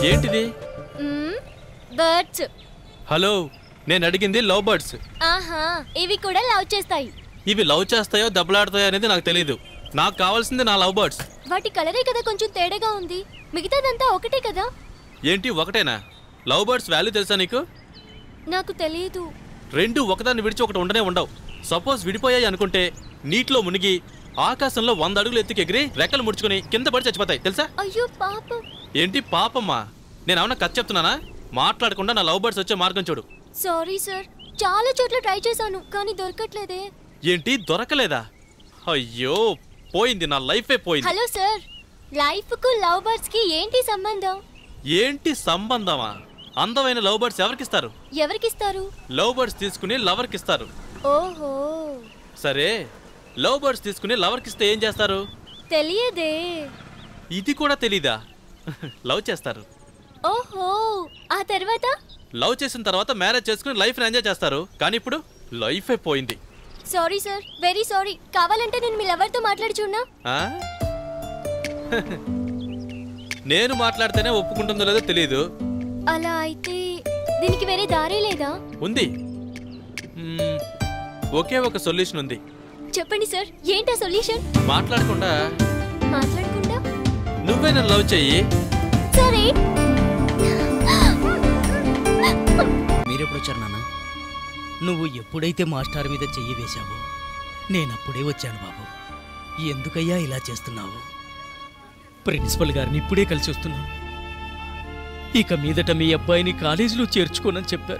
ఏంటిది? Birds. Hello, నేను అడిగింది లవ్ బర్డ్స్. ఆహా, ఇవి కూడా లవ్ చేస్తాయి. ఇవి లవ్ చేస్తాయో దెబ్బలాడతాయో అనేది నాకు తెలీదు. నాకు కావాల్సింది నా లవ్ బర్డ్స్. వాటి కలరే కదా కొంచెం తేడాగా ఉంది, మిగతాదంతా ఒకటే కదా. ఏంటి ఒకటేనా? లవ్ బర్డ్స్ వాల్యూ తెలుసా నీకు? నాకు తెలియదు. రెండు ఒకదాన్ని విడిచి ఒకటి ఉండనే ఉండవు. సపోజ్ విడిపోయాయి అనుకుంటే నీటిలో మునిగి ఆకాశంలో 100 అడుగులు ఎత్తుకి ఎగిరి రెక్కలు ముడుచుకుని కింద పడి చచ్చిపోతాయి తెలుసా? అయ్యో పాపం. ఏంటి పాపమ్మా? నేను ఏమన్నా కథ చెప్తున్నానా? మాట్లాడకుండా నా లవ్ బర్డ్స్ వచ్చే మార్గం చూడు. సారీ సార్, చాలా చోట్ల ట్రై చేశాను కానీ దొరకట్లేదే. ఏంటి దొరకలేదా? అయ్యో, పోయింది, నా లైఫే పోయింది. హలో సార్, లైఫ్ కు లవ్ బర్డ్స్ కి ఏంటి సంబంధం? ఏంటి సంబంధమా? అందమైన లవ్ బర్డ్స్ ఎవరికిస్తారు? ఎవరికిస్తారు? లవ్ బర్డ్స్ తీసుకుని లవర్కి ఇస్తారు. ఓహో, సరే, లవ్ బర్డ్స్ తీసుకుని లవర్కి ఇస్తే ఏం చేస్తారు? తెలియదే. ఇది కూడా తెలీదా? లవ్ చేస్తారు. ఓహో, ఆ తర్వాత? లవ్ చేసిన తర్వాత మ్యారేజ్ చేసుకుని లైఫ్ ఎంజాయ్ చేస్తారు. కానీ ఇప్పుడు లైఫే పోయింది. Sorry sir, very sorry. కావాలంటే నేను మీ లవర్ తో మాట్లాడి చూడనా? నేను మాట్లాడితేనే ఒప్పుకుంటుందో లేదో తెలియదు. అలా అయితే దీనికి వేరే దారే లేదా? ఉంది, ఒకే ఒక సొల్యూషన్ ఉంది. చెప్పండి సార్, ఏంటా సొల్యూషన్? మాట్లాడకుండా నువ్వే నన్ను లవ్ చెయ్యి. సరే. మీరెప్పుడు వచ్చారు నాన్న? నువ్వు ఎప్పుడైతే మాస్టర్ మీద చెయ్యి వేశావో నేనప్పుడే వచ్చాను బాబు. ఎందుకయ్యా ఇలా చేస్తున్నావు? ప్రిన్సిపల్ గారిని ఇప్పుడే కలిసి వస్తున్నాను. ఇక మీదట మీ అబ్బాయిని కాలేజీలో చేర్చుకోనని చెప్పారు.